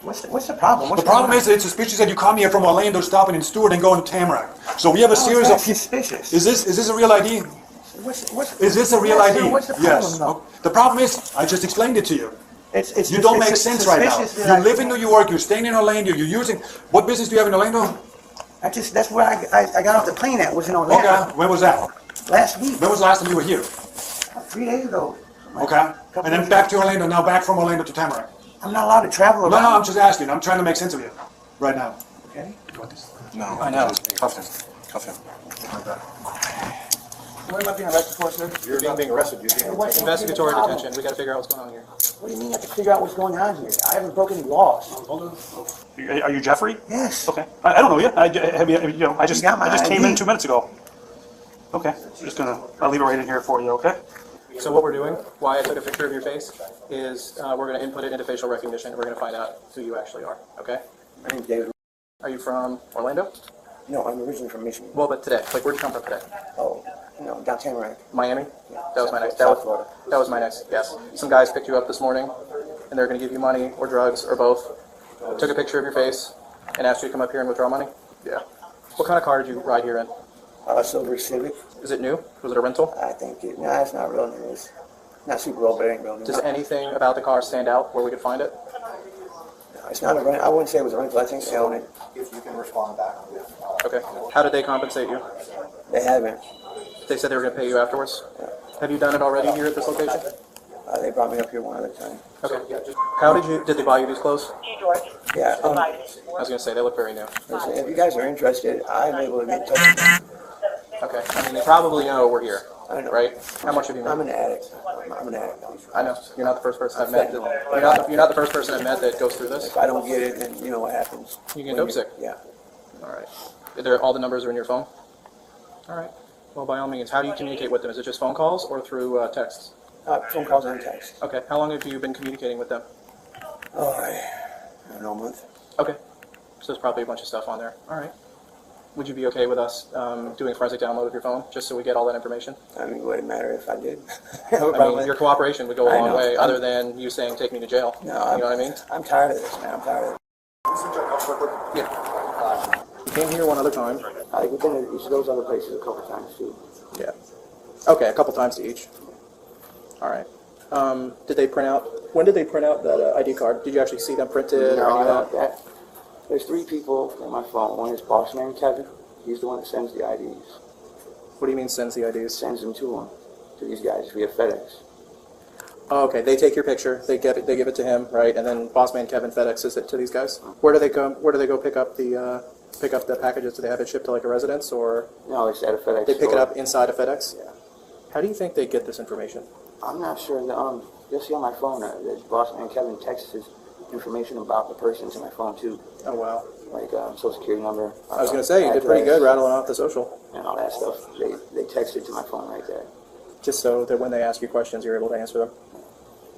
What's the problem? The problem is it's suspicious that you come here from Orlando, stopping in Stewart and going to Tamarack. So we have a series of... suspicious. Is this a real ID? Is this a real ID? Sir, what's the problem, Yes. though? The problem is, I just explained it to you. It's You don't make sense right now. You live in New York, you're staying in Orlando, you're using... What business do you have in Orlando? That's where I got off the plane at, was in Orlando. Okay, when was that? Last week. When was the last time you were here? 3 days ago. Okay, and then back to Orlando, now back from Orlando to Tamarack. I'm not allowed to travel around. No, I'm just asking. I'm trying to make sense of you right now. Okay. You want this? No, I know. Cuff him. Cuff him. What am I being arrested for, sir? You're not being arrested. You're being Investigatory detention. We got to figure out what's going on here. What do you mean you have to figure out what's going on here? I haven't broken any laws. Hold on. Are you Jeffrey? Yes. Okay. I don't know you. I just You got my came ID. in 2 minutes ago. Okay. I'm just I'll leave it right in here for you. Okay. So what we're doing, why I took a picture of your face, is we're going to input it into facial recognition. We're going to find out who you actually are. Okay? My name's David. Are you from Orlando? No, I'm originally from Michigan. Well, but today. Like, where'd you come from today? Oh, no, down Tamarack. Miami? That was my next. South Florida. That was my next. Yes. Some guys picked you up this morning, and they're going to give you money or drugs or both. Took a picture of your face and asked you to come up here and withdraw money. Yeah. What kind of car did you ride here in? Silver Civic. Is it new? Was it a rental? I think it's not real new. It's not super old, but it ain't real new. Does anything about the car stand out where we could find it? No, it's not a rental. I wouldn't say it was a rental. I think they own it. If you can respond back. Okay. How did they compensate you? They haven't. They said they were going to pay you afterwards? Have you done it already here at this location? They brought me up here one other time. Okay. How did they buy you these clothes? Yeah. I was going to say, they look very new. Listen, if you guys are interested, I'm able to get in touch with them. Okay. I mean, they probably know we're here, I know. right? How much have you made? I'm an addict. I'm an addict. I know. You're not the first person I've met. You're not the first person I've met that goes through this. If I don't get it, then you know what happens. You get dope sick. Yeah. All right. All the numbers are in your phone? All right. Well, by all means, how do you communicate with them? Is it just phone calls or through texts? Phone calls and text. Okay. How long have you been communicating with them? Oh, I don't know, a month. Okay. So there's probably a bunch of stuff on there. All right. Would you be okay with us doing a forensic download of your phone, just so we get all that information? I mean, would it matter if I did? I mean, your cooperation would go a I long know. way, other than you saying, take me to jail. No, you know what I mean? I'm tired of this, man. I'm tired of it. Yeah. You came here one other time. We've been to each of those other places a couple times, too. Yeah. Okay, a couple times to each. All right. Did they print out? When did they print out that ID card? Did you actually see them printed or any of that? There's 3 people in my phone. One is boss man Kevin. He's the one that sends the IDs. What do you mean sends the IDs? Sends them to him, to these guys via FedEx. Oh, okay. They take your picture. They give it to him, right? And then boss man Kevin FedExes it to these guys. Where do they go? Where do they go pick up the packages? Do they have it shipped to like a residence, or No, it's at a FedEx they pick it store. up inside of FedEx? Yeah. How do you think they get this information? I'm not sure. You'll see on my phone that boss man Kevin texts his information about the person to my phone, too. Oh wow. Like social security number. I was going to say you did pretty good rattling off the social. And all that stuff. They text it to my phone right there. Just so that when they ask you questions, you're able to answer them.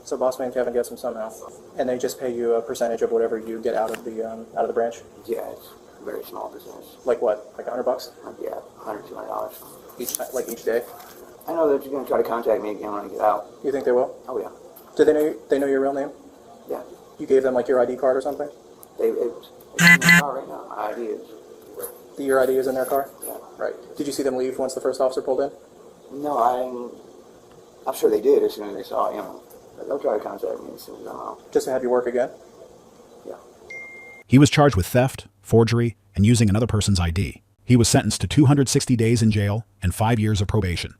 So boss man Kevin gets them somehow, and they just pay you a percentage of whatever you get out of the branch. Yeah, it's a very small business. Like what? Like $100 Yeah, $100, $200. each day? I know that you're going to try to contact me again when I get out. You think they will? Oh, yeah. Do they know your real name? Yeah. You gave them like your ID card or something? It's in my car right now. My ID is. Your ID is in their car? Yeah. Right. Did you see them leave once the first officer pulled in? No, I'm sure they did as soon as they saw him. But they'll try to contact me as soon as I'm out. Just to have you work again? Yeah. He was charged with theft, forgery, and using another person's ID. He was sentenced to 260 days in jail and 5 years of probation.